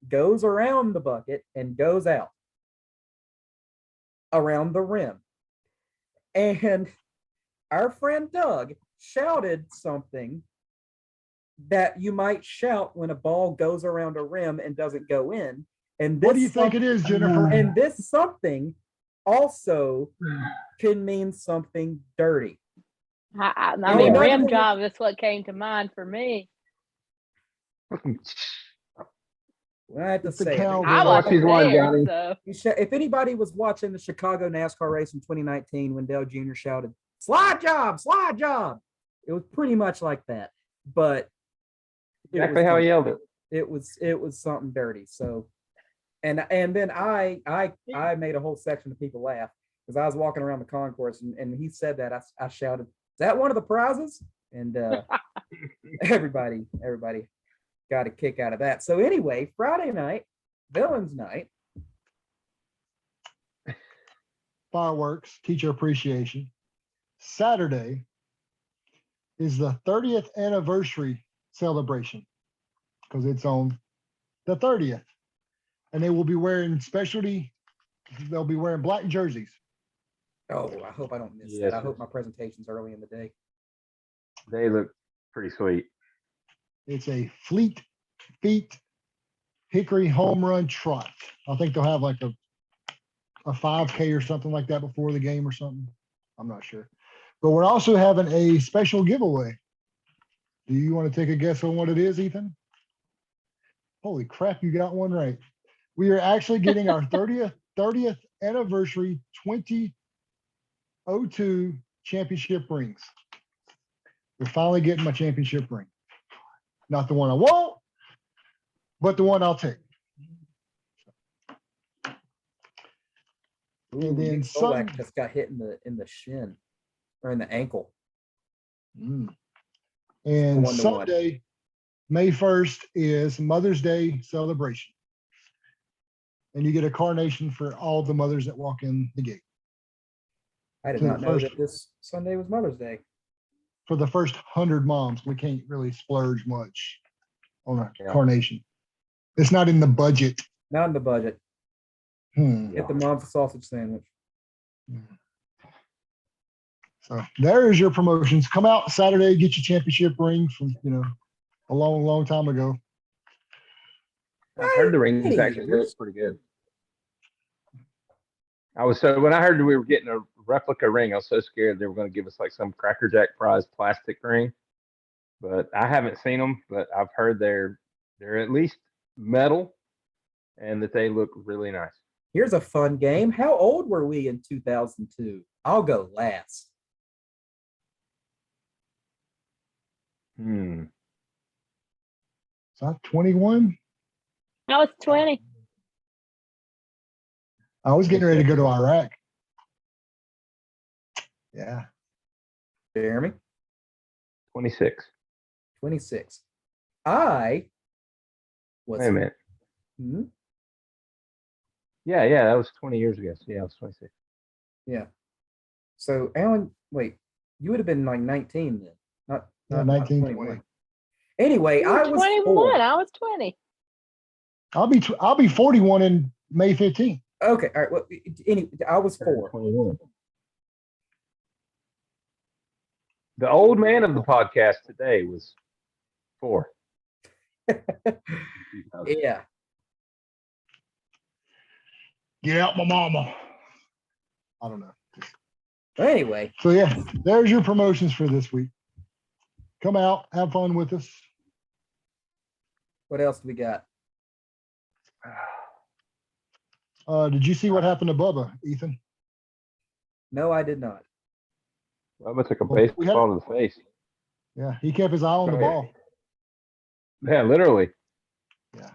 goes around the bucket, and goes out around the rim. And our friend Doug shouted something that you might shout when a ball goes around a rim and doesn't go in. And What do you think it is, Jennifer? And this something also can mean something dirty. I Oh, mean, no, rim no, no. job is what came to mind for me. I have to It's the say, cow. I Watch wasn't his one, there, Johnny. so if anybody was watching the Chicago NASCAR race in 2019 when Dale Jr. shouted, slide job, it was pretty much like that. But Exactly how he yelled it. It was something dirty. So, and then I made a whole section of people laugh because I was walking around the concourse and he said that I shouted, "Is that one of the prizes?" And everybody got a kick out of that. So anyway, Friday night, Villains Night. Fireworks, teacher appreciation. Saturday is the 30th anniversary celebration because it's on the 30th. And they will be wearing they'll be wearing black jerseys. Oh, I hope I don't miss Yes. that. I hope my presentation's early in the day. They look pretty sweet. It's a Fleet Feet Hickory home run trot. I think they'll have like a 5K or something like that before the game or something. I'm not sure. But we're also having a special giveaway. Do you want to take a guess on what it is, Ethan? Holy crap, you got one right. We are actually getting our 30th anniversary 2002 championship rings. We're finally getting my championship ring. Not the one I want, but the one I'll take. And then Nick Solak Sunday- just got hit in the shin or in the ankle. And 1-1. Sunday, May 1st is Mother's Day celebration. And you get a carnation for all the mothers that walk in the gate. I did So not know first- that this Sunday was Mother's Day. For the first 100 moms, we can't really splurge much on a Yeah. carnation. It's not in the budget. Not in the budget. Hmm. Get the mom's a sausage sandwich. So there's your promotions. Come out Saturday, get your championship ring from, a long, long time ago. I've heard the rings Hey, actually yours. look pretty good. When I heard we were getting a replica ring, I was so scared they were going to give us like some Cracker Jack prize plastic ring. But I haven't seen them, but I've heard they're at least metal and that they look really nice. Here's a fun game. How old were we in 2002? I'll go last. Is that 21? I was 20. I was getting ready to go to Iraq. Yeah. Jeremy, 26. 26. I was. Wait a minute. Hmm? Yeah, that was 20 years ago. So yeah, I was 26. Yeah. So Alan, wait, you would have been like 19 then, not Yeah, 19, 20. Anyway, You were I was 21. 4. I was 20. I'll be 41 in May 15th. Okay, all right. Well, I was 4. 21. The old man of the podcast today was 4. Yeah. Get out my mama. I don't know. Anyway, So yeah, there's your promotions for this week. Come out, have fun with us. what else do we got? Did you see what happened to Bubba, Ethan? No, I did not. Bubba took a Well, we had- baseball to the face. Yeah, he kept his eye on the ball. Yeah, literally. Yeah.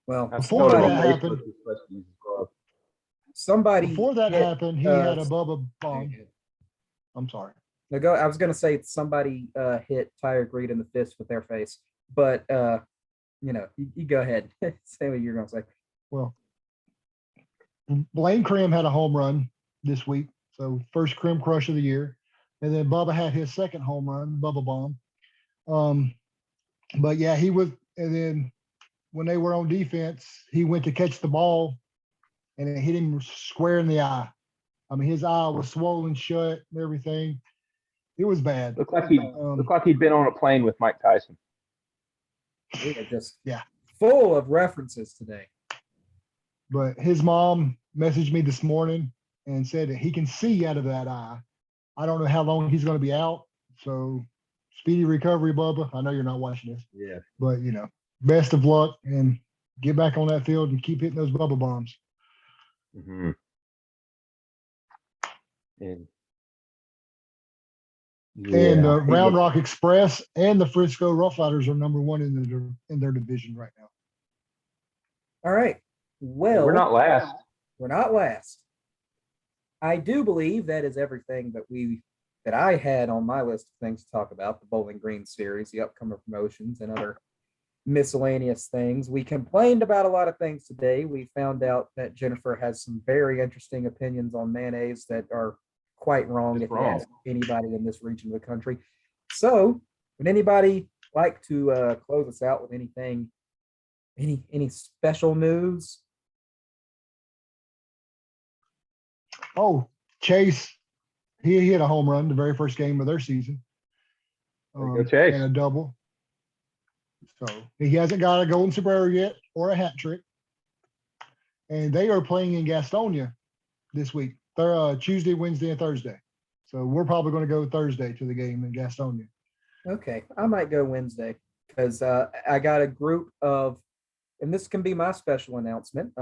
Well, Before somebody, that happened- somebody Before that hit, happened, he had a Bubba bomb. I'm sorry. No, I was gonna say somebody hit Tyre Reed in the fist with their face, but you go ahead. Say what you're gonna say. Well, Blaine Crim had a home run this week, so first Crim crush of the year, and then Bubba had his second home run, Bubba bomb. But yeah, he was, and then when they were on defense, he went to catch the ball, and it hit him square in the eye. I mean, his eye was swollen shut and everything. It was bad. Looked like he'd been on a plane with Mike Tyson. We are just Yeah. full of references today. But his mom messaged me this morning and said that he can see out of that eye. I don't know how long he's going to be out. So speedy recovery, Bubba. I know you're not watching this, Yeah. but best of luck and get back on that field and keep hitting those Bubba bombs. Mm-hmm. And And the he Round looks- Rock Express and the Frisco Roughriders are number one in their division right now. All right. Well, we're not last. We're not last. I do believe that is everything that I had on my list of things to talk about, the Bowling Green series, the upcoming promotions, and other miscellaneous things. We complained about a lot of things today. We found out that Jennifer has some very interesting opinions on mayonnaise that are quite wrong Just if you wrong. ask anybody in this region of the country. So would anybody like to close us out with anything, any special news? Oh, Chase, he hit a home run the very first game of their season. There you go, Chase. And a double. So he hasn't got a golden sombrero yet or a hat trick. And they are playing in Gastonia this week. They're Tuesday, Wednesday, and Thursday. So we're probably going to go Thursday to the game in Gastonia. Okay, I might go Wednesday because I got a group of, and this can be my special announcement.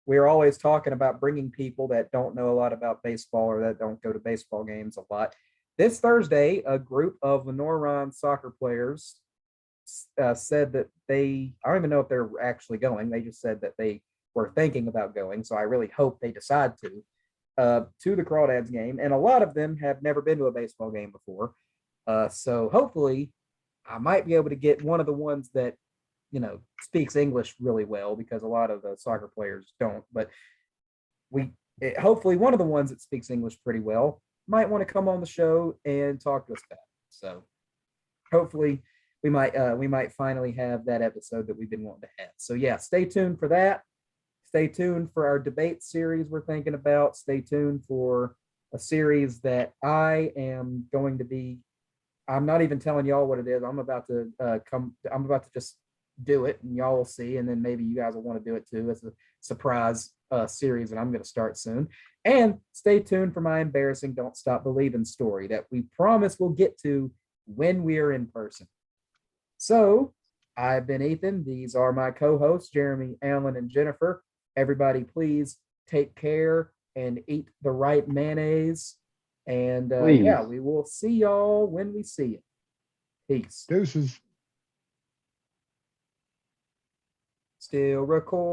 We're always talking about bringing people that don't know a lot about baseball or that don't go to baseball games a lot. This Thursday, a group of Lenoir-Rhyne soccer players said that I don't even know if they're actually going. They just said that they were thinking about going. So I really hope they decide to the Crawdads game. And a lot of them have never been to a baseball game before. So hopefully I might be able to get one of the ones that, speaks English really well, because a lot of the soccer players don't, but hopefully one of the ones that speaks English pretty well might want to come on the show and talk to us about it. So hopefully we might finally have that episode that we've been wanting to have. So yeah, stay tuned for that. Stay tuned for our debate series we're thinking about. Stay tuned for a series that I'm not even telling y'all what it is. I'm about to just do it and y'all will see. And then maybe you guys will want to do it too. It's a surprise series that I'm going to start soon. And stay tuned for my embarrassing Don't Stop Believing story that we promise we'll get to when we are in person. So I've been Ethan. These are my co-hosts, Jeremy, Alan, and Jennifer. Everybody, please take care and eat the right mayonnaise. And yeah, we will see y'all when we see it. Peace. Deuces. Still record.